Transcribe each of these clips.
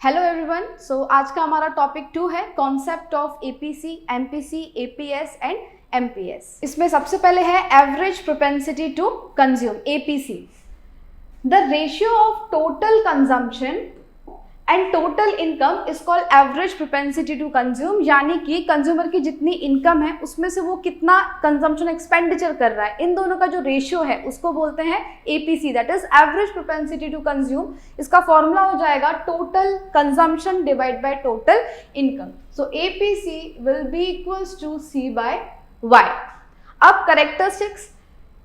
Hello everyone. सो आज का हमारा टॉपिक 2 है concept of APC, MPC, APS and MPS. इसमें सबसे पहले है average propensity to consume, APC. The ratio of total consumption and total income is called average propensity to consume, यानी कि कंज्यूमर की जितनी इनकम है उसमें से वो कितना कंजम्पशन एक्सपेंडिचर कर रहा है, इन दोनों का जो रेशियो है उसको बोलते हैं APC, that is average propensity to consume. इसका फॉर्मूला हो जाएगा total consumption divide by total income. So APC will be equals to C by Y. अब कैरेक्टरिस्टिक्स,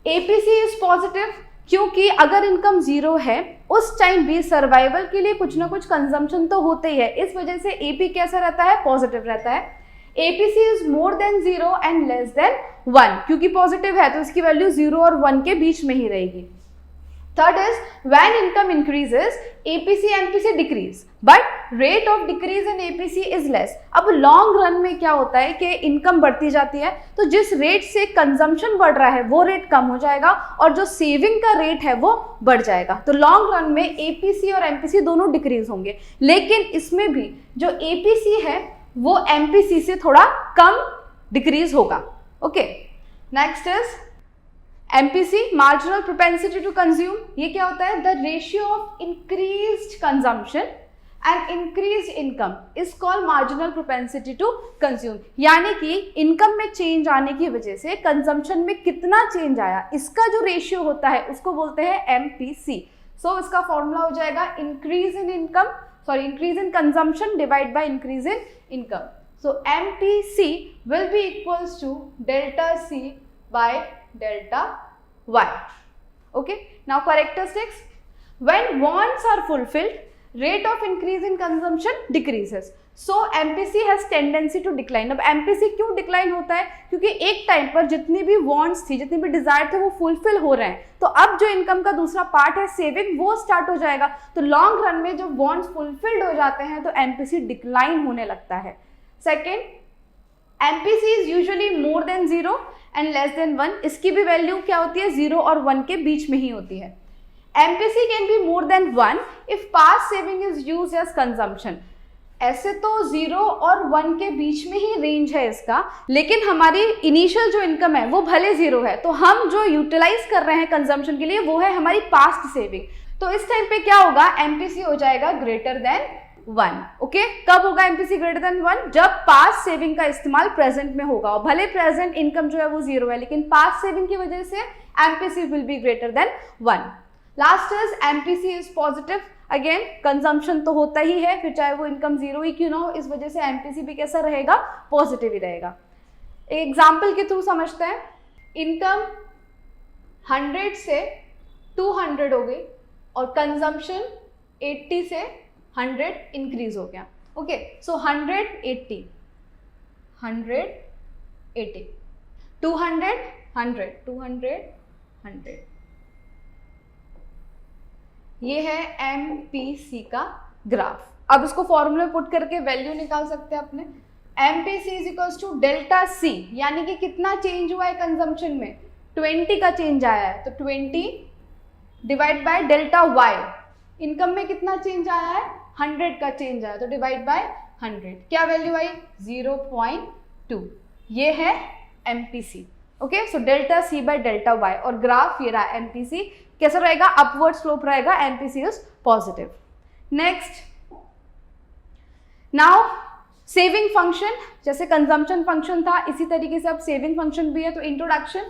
एपीसी इज पॉजिटिव क्योंकि अगर इनकम जीरो है उस टाइम भी सर्वाइवल के लिए कुछ ना कुछ कंजम्पशन तो होते ही है, इस वजह से एपी कैसा रहता है, पॉजिटिव रहता है। APC is more than 0 and less than 1, क्योंकि पॉजिटिव है तो इसकी वैल्यू 0 और 1 के बीच में ही रहेगी। Third is when income increases APC MPC decrease but rate of decrease in APC is less. अब लॉन्ग रन में क्या होता है कि इनकम बढ़ती जाती है तो जिस रेट से कंजम्पशन बढ़ रहा है वो रेट कम हो जाएगा और जो सेविंग का रेट है वो बढ़ जाएगा। तो लॉन्ग रन में एपीसी और एमपीसी दोनों डिक्रीज होंगे, लेकिन इसमें भी जो एपीसी है वो एमपीसी से थोड़ा कम डिक्रीज होगा। Okay, next is MPC, marginal propensity to consume. ये क्या होता है, the ratio of increased consumption and increased income is called marginal propensity to consume, यानी कि इनकम में चेंज आने की वजह से कंजम्पशन में कितना चेंज आया, इसका जो रेशियो होता है उसको बोलते हैं MPC। सो इसका फॉर्मूला हो जाएगा increase in consumption divide by increase in income. So MPC will be equals to delta C by delta y. Okay, now characteristics. When wants are fulfilled, rate of increase in consumption decreases. So MPC has tendency to decline. अब MPC क्यों decline होता है, क्योंकि एक time पर जितनी भी wants थी, जितनी भी desire थे वो fulfill हो रहे हैं, तो अब जो इनकम का दूसरा पार्ट है सेविंग वो स्टार्ट हो जाएगा। तो लॉन्ग रन में जब wants fulfilled हो जाते हैं तो MPC decline होने लगता है। Second, MPC is usually more than 0 and less than 1, इसकी भी वैल्यू क्या होती है, 0 और 1 के बीच में ही होती है। MPC can be more than 1 if past saving is used as consumption. ऐसे तो 0 और 1 के बीच में ही रेंज है इसका, लेकिन हमारी इनिशियल जो इनकम है वो भले 0 है, तो हम जो यूटिलाइज कर रहे हैं कंजम्पशन के लिए वो है हमारी पास्ट सेविंग। तो इस टाइम पे क्या होगा, MPC हो जाएगा ग्रेटर देन 1। ओके, कब होगा MPC ग्रेटर देन 1, जब पास्ट सेविंग का इस्तेमाल प्रेजेंट में होगा। और भले प्रेजेंट इनकम जो है वो 0 है, लेकिन पास्ट सेविंग की वजह से MPC will be greater than 1। Last is MPC is positive. Again consumption तो होता ही है, फिर चाहे वो इनकम 0 ही क्यों ना हो, इस वजह से MPC भी कैसा रहेगा, पॉजिटिव ही रहेगा। एक एग्जाम्पल के थ्रू समझते हैं। इनकम 100 से 200 हो गई और कंजम्पशन 80 से 100 इंक्रीज हो गया। ओके, सो 100 80 200 100 200 100, ये है MPC का ग्राफ। अब इसको फॉर्मूले पुट करके वैल्यू निकाल सकते हैं अपने। MPC is equals to delta C, यानी कि कितना चेंज हुआ है कंजम्पशन में, 20 का चेंज आया है, तो 20 divide by delta Y। Income में कितना चेंज आया है, 100 का चेंज आया, तो डिवाइड बाय 100, क्या वैल्यू आई, 0.2। ये है MPC। Okay, so delta C by delta Y, और ग्राफ ये रहा MPC कैसा रहेगा, अपवर्ड स्लोप रहेगा, MPC is positive. Next, now saving function, जैसे कंजम्पशन फंक्शन था इसी तरीके से अब सेविंग फंक्शन भी है। तो introduction,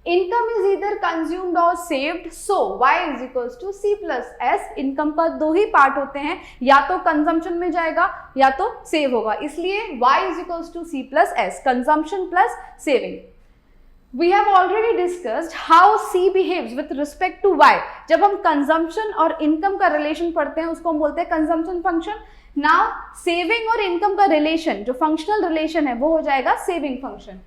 income is either consumed और saved, so y is equals to C plus S। Income का दो ही पार्ट होते हैं, या तो कंजम्पशन में जाएगा या तो सेव होगा, इसलिए y is equals to C plus S, consumption plus saving. We have already discussed how C behaves with respect to y। जब हम कंजम्पशन और इनकम का रिलेशन पढ़ते हैं उसको हम बोलते हैं कंजम्पशन फंक्शन। नाउ सेविंग और इनकम का रिलेशन, जो फंक्शनल रिलेशन है वो हो जाएगा saving function.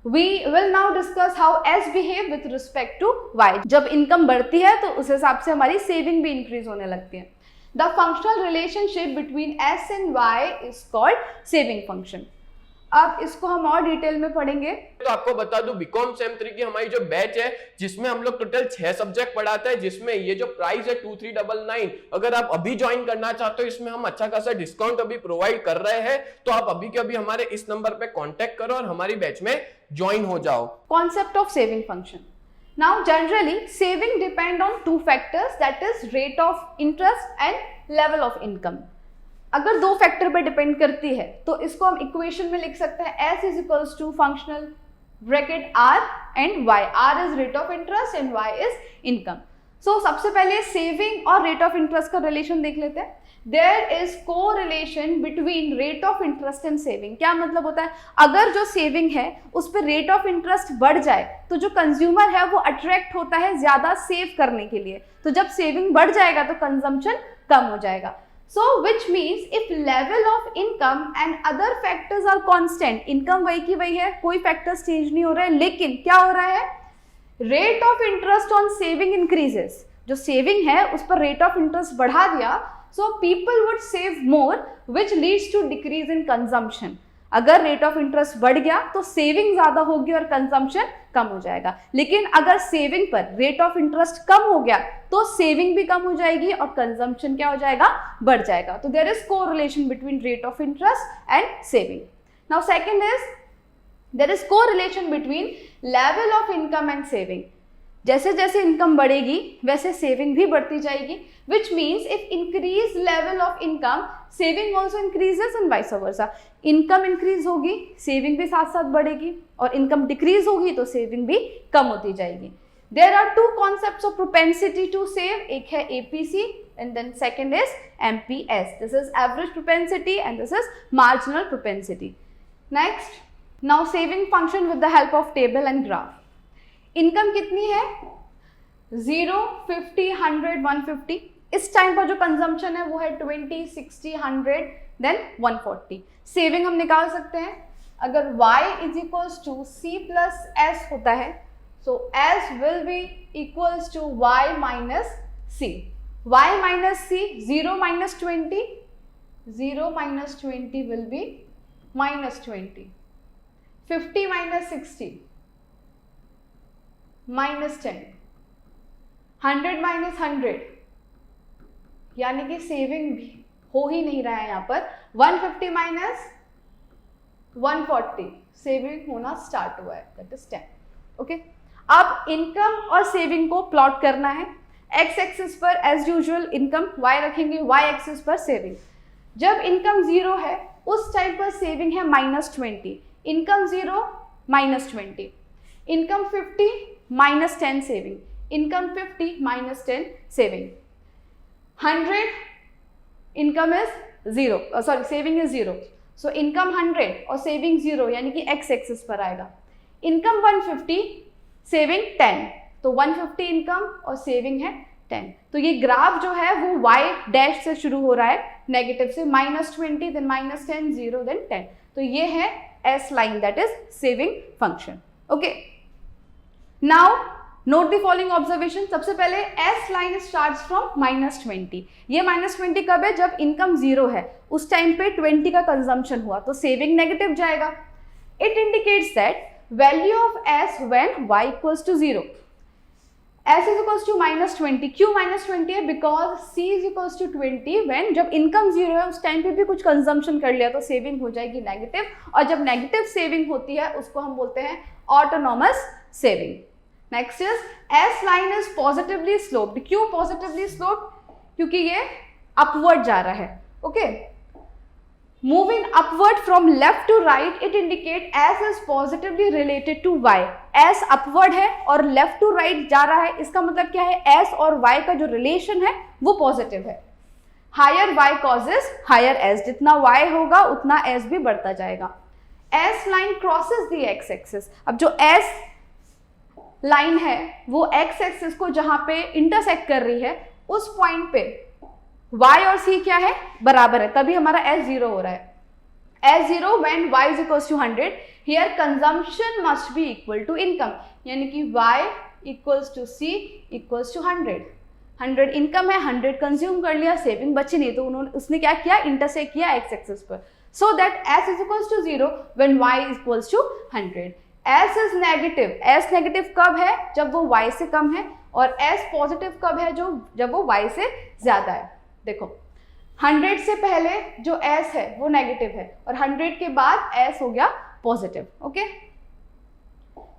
We will now discuss how S behave with respect to Y। जब इनकम बढ़ती है तो उस हिसाब से हमारी सेविंग भी इंक्रीज होने लगती है। The functional relationship between S and Y is called saving function। अब इसको हम और डिटेल में पढ़ेंगे। तो आपको बता दूं बीकॉम सेम 3 की हमारी जो बैच है जिसमें हम लोग टोटल 6 सब्जेक्ट पढ़ाते हैं, जिसमें ये जो प्राइस है 2399, अगर आप अभी ज्वाइन करना चाहते हो इसमें हम अच्छा खासा डिस्काउंट अभी प्रोवाइड कर रहे हैं, तो आप अभी के अभी हमारे इस नंबर पे कांटेक्ट करो और हमारी बैच में ज्वाइन हो जाओ। Concept of saving function. Now generally saving depend on 2 factors, that is rate of interest and level of income. अगर 2 फैक्टर पे डिपेंड करती है तो इसको हम इक्वेशन में लिख सकते हैं S is equals to functional bracket R and Y। R is rate of interest and Y is income. So सबसे पहले सेविंग और रेट ऑफ इंटरेस्ट का रिलेशन देख लेते हैं। There is correlation between rate of interest and saving. क्या मतलब होता है, अगर जो सेविंग है उस पर रेट ऑफ इंटरेस्ट बढ़ जाए तो जो कंज्यूमर है वो अट्रैक्ट होता है ज्यादा सेव करने के लिए, तो जब सेविंग बढ़ जाएगा तो कंजम्पशन कम हो जाएगा। So which means if level of income and other factors are constant, income वही की वही है, कोई factors change नहीं हो रहा है, लेकिन क्या हो रहा है, rate of interest on saving increases। जो saving है उस पर rate of interest बढ़ा दिया, so people would save more which leads to decrease in consumption। अगर रेट ऑफ इंटरेस्ट बढ़ गया तो सेविंग ज्यादा होगी और कंजम्पशन कम हो जाएगा, लेकिन अगर सेविंग पर रेट ऑफ इंटरेस्ट कम हो गया तो सेविंग भी कम हो जाएगी और कंजम्पशन क्या हो जाएगा, बढ़ जाएगा। तो there is correlation between rate of interest and saving. Now second is there is correlation between level of income and saving. जैसे जैसे इनकम बढ़ेगी वैसे सेविंग भी बढ़ती जाएगी, which means if increase level of income, saving also increases and vice versa। Income increase होगी, saving भी साथ साथ बढ़ेगी, और इनकम डिक्रीज होगी तो सेविंग भी कम होती जाएगी। There are 2 concepts of propensity to save, एक है APC and then second is MPS। This is average propensity and this is marginal propensity। Next, now saving function with the help of table and graph। Income कितनी है, 0, 50, 100, 150। इस time पर जो consumption है वो है 20, 60, 100 देन 140। सेविंग हम निकाल सकते हैं, अगर y is equals to C plus S होता है, so S will be equals to y minus C। y minus C, 0 minus 20, 0 minus 20 will be minus 20, 50 minus 60 minus 10, 100 minus 100, यानी कि सेविंग भी हो ही नहीं रहा है यहाँ पर। 150 माइनस 140, सेविंग होना स्टार्ट हुआ है, दैट इज 10। ओके, अब इनकम और सेविंग को प्लॉट करना है। एक्स एक्सिस पर एज यूजुअल इनकम, वाई रखेंगे, वाई एक्सिस पर सेविंग। जब इनकम 0 है उस टाइम पर सेविंग है -20, income 0 -20, income 50 -10 saving, income 50 -10 saving, 100 income is 0, sorry saving is 0, so income 100 और सेविंग 0 यानी कि एक्स एक्सिस पर आएगा। इनकम 150, सेविंग 10, तो 150 इनकम और सेविंग है 10। तो ये ग्राफ जो है वो y डैश से शुरू हो रहा है, नेगेटिव से, -20 देन -10, 0 देन 10। तो ये है S line, that is saving function. Okay, now note the following observation. सबसे पहले S लाइन स्टार्ट्स फ्रॉम -20। ये -20 कब है, जब इनकम 0 है, उस टाइम पे 20 का कंजम्पशन हुआ तो सेविंग नेगेटिव जाएगा। It indicates that value of S when y equals to 0। S is equals to -20, क्यों -20 है, because C is equals to 20 when, जब इनकम 0 है उस टाइम पे भी कुछ कंजम्पशन कर लिया तो सेविंग हो जाएगी नेगेटिव, और जब नेगेटिव सेविंग होती है उसको हम बोलते हैं autonomous saving. Next is S line is positively sloped. क्यों पॉजिटिवली स्लोप्ड, क्योंकि ये अपवर्ड जा रहा है। Okay, moving upward from left to right, it indicate S is positively related to Y। S upward है और लेफ्ट टू राइट जा रहा है, इसका मतलब क्या है, S और Y का जो रिलेशन है वो पॉजिटिव है। Higher Y causes higher S, जितना Y होगा उतना S भी बढ़ता जाएगा। S line crosses the X axis. अब जो S लाइन है वो X एक्सिस को जहां पे इंटरसेक्ट कर रही है उस पॉइंट पे y और c क्या है, बराबर है, तभी हमारा S 0 हो रहा है। S 0 when y is equals to 100, here consumption must be equal to income, यानी कि y equals to c equals to 100। 100 income है, 100 कंज्यूम कर लिया, सेविंग बची नहीं, तो उसने क्या किया, इंटरसेक्ट किया x एक्सिस पर। so that s is equals to 0 when y is equals to 100. s is negative, s negative कब है? जब वो y से कम है, और s पॉजिटिव कब है? जब वो y से ज्यादा है. देखो 100 से पहले जो s है वो नेगेटिव है, और 100 के बाद s हो गया positive. Okay,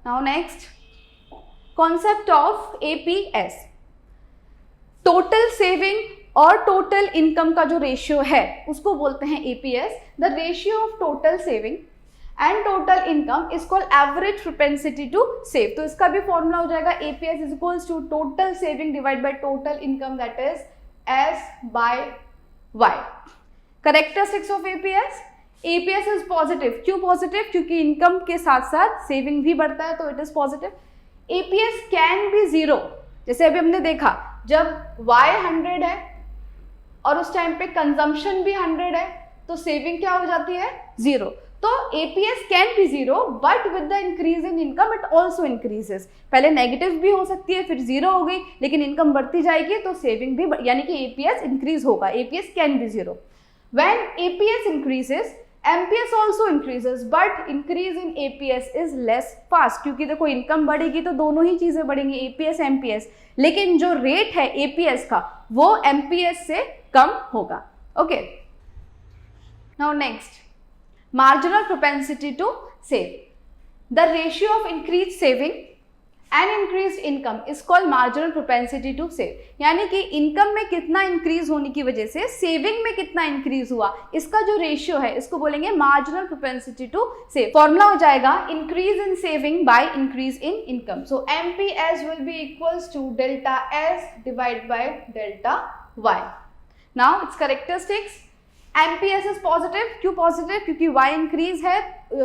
now next concept of APS. Total saving और टोटल इनकम का जो रेशियो है उसको बोलते हैं APS. The ratio of total saving and total income is called average propensity to save. तो इसका भी फॉर्मूला हो जाएगा APS is equals to total saving divide by total income, that is S by Y. Characteristics of APS. APS is positive. क्यों positive? क्योंकि income के साथ साथ सेविंग भी बढ़ता है, तो it is positive. APS can be zero. जैसे अभी हमने देखा, जब y 100 है और उस टाइम पे कंजम्पशन भी 100 है, तो सेविंग क्या हो जाती है? जीरो. तो APS can be zero, but with the increase in income it also increases. पहले नेगेटिव भी हो सकती है, फिर जीरो हो गई, लेकिन इनकम बढ़ती जाएगी तो सेविंग भी, यानी कि एपीएस इंक्रीज होगा. APS can be zero. When APS increases, MPS also increases, but increase in APS is less fast. क्योंकि देखो इनकम बढ़ेगी तो दोनों ही चीजें बढ़ेंगी, एपीएस एमपीएस, लेकिन जो रेट है एपीएस का वो एमपीएस से कम होगा. Okay, now next marginal propensity to save. The ratio of increased saving and increased income is called marginal propensity to save. यानी कि इनकम में कितना इंक्रीज होने की वजह से सेविंग में कितना इंक्रीज हुआ, इसका जो रेशियो है इसको बोलेंगे marginal propensity to save. Formula हो जाएगा increase in saving by increase in income. So MPS will be equals to delta S divide by delta Y. Now its characteristics. MPS is positive. क्यों positive? क्योंकि y increase है,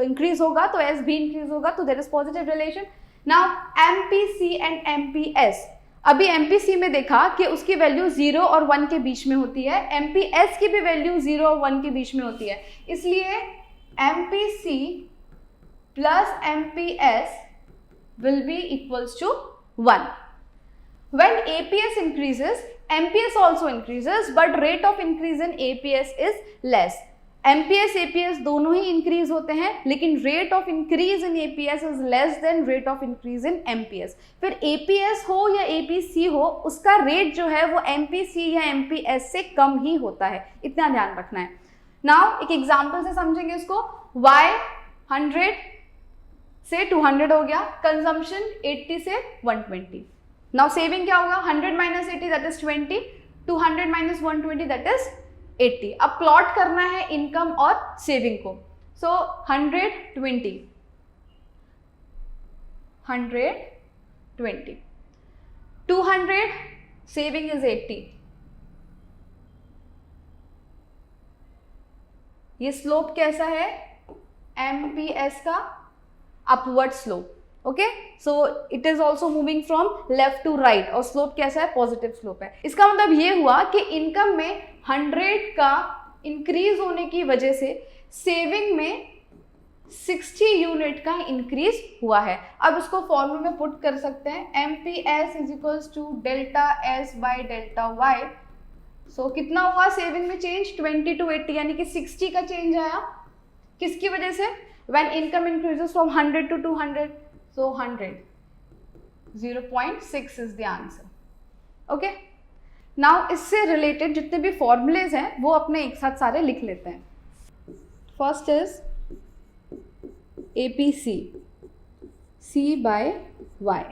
increase होगा तो s भी increase होगा, तो there is positive relation. Now MPC and MPS. अभी MPC में देखा कि उसकी वैल्यू 0 और 1 के बीच में होती है, एमपीएस की भी वैल्यू 0 और 1 के बीच में होती है, इसलिए MPC plus MPS will be equals to 1. When APS increases, MPS also increases, but rate of increase in APS is less. MPS, APS दोनों ही increase होते हैं, लेकिन rate of increase in APS is less than rate of increase in MPS. फिर APS हो या APC हो, उसका rate जो है वो MPC या MPS से कम ही होता है, इतना ध्यान रखना है. Now एक एग्जाम्पल से समझेंगे इसको. Y 100 से 200 हो गया, कंजम्पशन 80 से 120. नाउ सेविंग क्या होगा? 100 minus 80 that is 20, 200 minus 120 that is 80. अब प्लॉट करना है इनकम और सेविंग को. So 120 200, saving is 80. ये स्लोप कैसा है? एमपीएस का upward slope. Okay, so it is also moving from left to right, और स्लोप कैसा है? पॉजिटिव स्लोप है. इसका मतलब ये हुआ कि इनकम में 100 का इंक्रीज होने की वजह से सेविंग में 60 यूनिट का इंक्रीज हुआ है. अब इसको फॉर्मूले में पुट कर सकते हैं. MPS is equals to delta S by delta Y. So कितना हुआ सेविंग में चेंज? 20 to 80, यानी कि 60 का चेंज आया. किसकी वजह से? When income increases from 100 to 200. So 100, 0.6 is the answer. Okay. Now इससे रिलेटेड जितने भी फॉर्मूलेज हैं वो अपने एक साथ सारे लिख लेते हैं. First is APC, C by Y.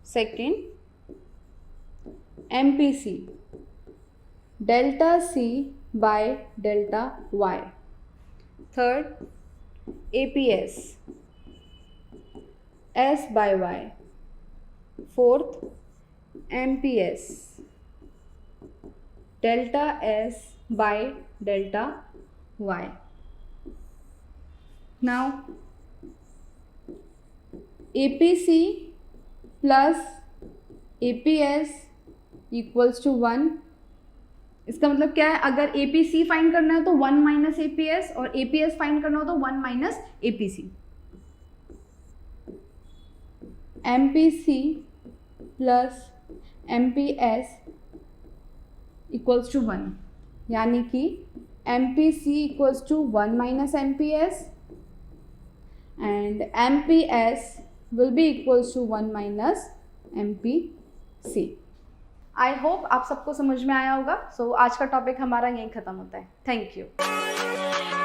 Second MPC, delta C by delta Y. Third APS, S by Y. Fourth MPS, delta S by delta Y. Now APC plus APS equals to 1. इसका मतलब क्या है? अगर APC find करना है तो 1 minus APS, और APS find करना हो तो 1 minus APC. MPC plus MPS equals to 1, यानी कि MPC equals to 1 minus MPS and MPS will be equals to 1 minus MPC. I hope आप सबको समझ में आया होगा. सो आज का टॉपिक हमारा यहीं ख़त्म होता है. Thank you.